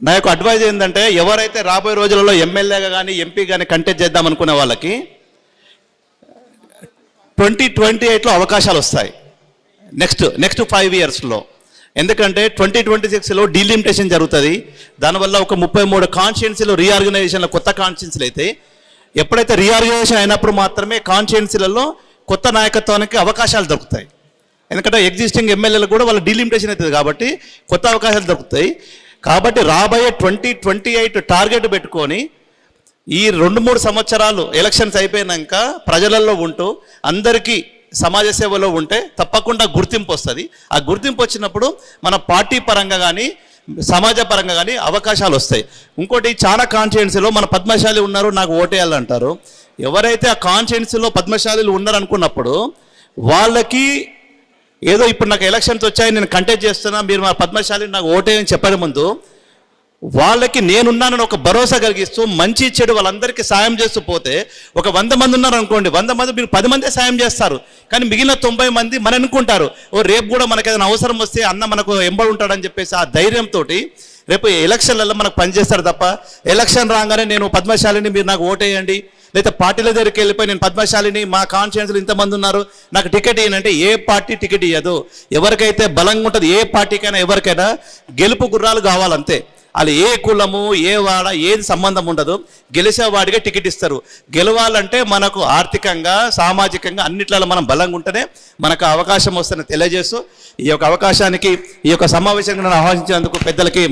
నా యొక్క అడ్వైజ్ ఏంటంటే ఎవరైతే రాబోయే రోజులలో ఎమ్మెల్యేగా కానీ ఎంపీ కానీ కంటెస్ట్ చేద్దాం అనుకునే వాళ్ళకి 2028లో అవకాశాలు వస్తాయి. నెక్స్ట్ 5 ఇయర్స్లో. ఎందుకంటే 2026లో డీలిమిటేషన్ జరుగుతుంది. దానివల్ల ఒక 33 కాన్స్టిట్యున్సీలో రీఆర్గనైజేషన్లో కొత్త కాన్స్టిట్యున్సీలు అయితే ఎప్పుడైతే రీఆర్గనైజేషన్ అయినప్పుడు మాత్రమే కాన్స్టిట్యున్సీలలో కొత్త నాయకత్వానికి అవకాశాలు దొరుకుతాయి. ఎందుకంటే ఎగ్జిస్టింగ్ ఎమ్మెల్యేలు కూడా వాళ్ళ డీలిమిటేషన్ అవుతుంది కాబట్టి కొత్త అవకాశాలు దొరుకుతాయి. కాబట్టి రాబోయే 2028 టార్గెట్ పెట్టుకొని ఈ 2-3 సంవత్సరాలు ఎలక్షన్స్ అయిపోయాక ప్రజలలో ఉంటూ అందరికీ సమాజ సేవలో ఉంటే తప్పకుండా గుర్తింపు వస్తుంది. ఆ గుర్తింపు వచ్చినప్పుడు మన పార్టీ పరంగా కానీ సమాజ పరంగా కానీ అవకాశాలు వస్తాయి. ఇంకోటి చాలా కాన్స్టిట్యున్సీలో మన పద్మశాలి ఉన్నారు, నాకు ఓటేయాలంటారు. ఎవరైతే ఆ కాన్స్టిట్యున్సీలో పద్మశాలీలు ఉన్నారనుకున్నప్పుడు వాళ్ళకి ఏదో ఇప్పుడు నాకు ఎలక్షన్స్ వచ్చాయి నేను కంటెస్ట్ చేస్తున్నా మీరు మా పద్మశాలి నాకు ఓటేయని చెప్పడం ముందు వాళ్ళకి నేనున్నానని ఒక భరోసా కలిగిస్తూ మంచి చెడు వాళ్ళందరికీ సాయం చేస్తూ పోతే ఒక 100 మంది ఉన్నారు అనుకోండి, 100 మంది మీరు 10 మందే సాయం చేస్తారు. కానీ మిగిలిన 90 మంది మన అనుకుంటారు రేపు కూడా మనకు ఏదైనా అవసరం వస్తే అన్న మనకు ఎంబడి ఉంటాడని చెప్పేసి ఆ ధైర్యంతో రేపు ఎలక్షన్లలో మనకు పనిచేస్తారు తప్ప ఎలక్షన్ రాగానే నేను పద్మశాలిని మీరు నాకు ఓటేయండి లేదా పార్టీల దగ్గరికి వెళ్ళిపోయి నేను పద్మశాలిని మా కాన్స్టిట్యున్సీలో ఇంతమంది ఉన్నారు నాకు టికెట్ ఇవ్వనంటే ఏ పార్టీ టికెట్ ఇవ్వదు. ఎవరికైతే బలంగా ఉంటుంది ఏ పార్టీకైనా ఎవరికైనా గెలుపు గుర్రాలు కావాలంతే. వాళ్ళు ఏ కులము ఏ వాడ ఏది సంబంధం ఉండదు, గెలిచేవాడిగా టికెట్ ఇస్తారు. గెలవాలంటే మనకు ఆర్థికంగా సామాజికంగా అన్నిట్లలో మనం బలంగా ఉంటేనే మనకు అవకాశం వస్తుందని తెలియజేస్తూ ఈ యొక్క అవకాశానికి ఈ యొక్క సమావేశానికి నన్ను ఆహ్వానించినందుకు పెద్దలకి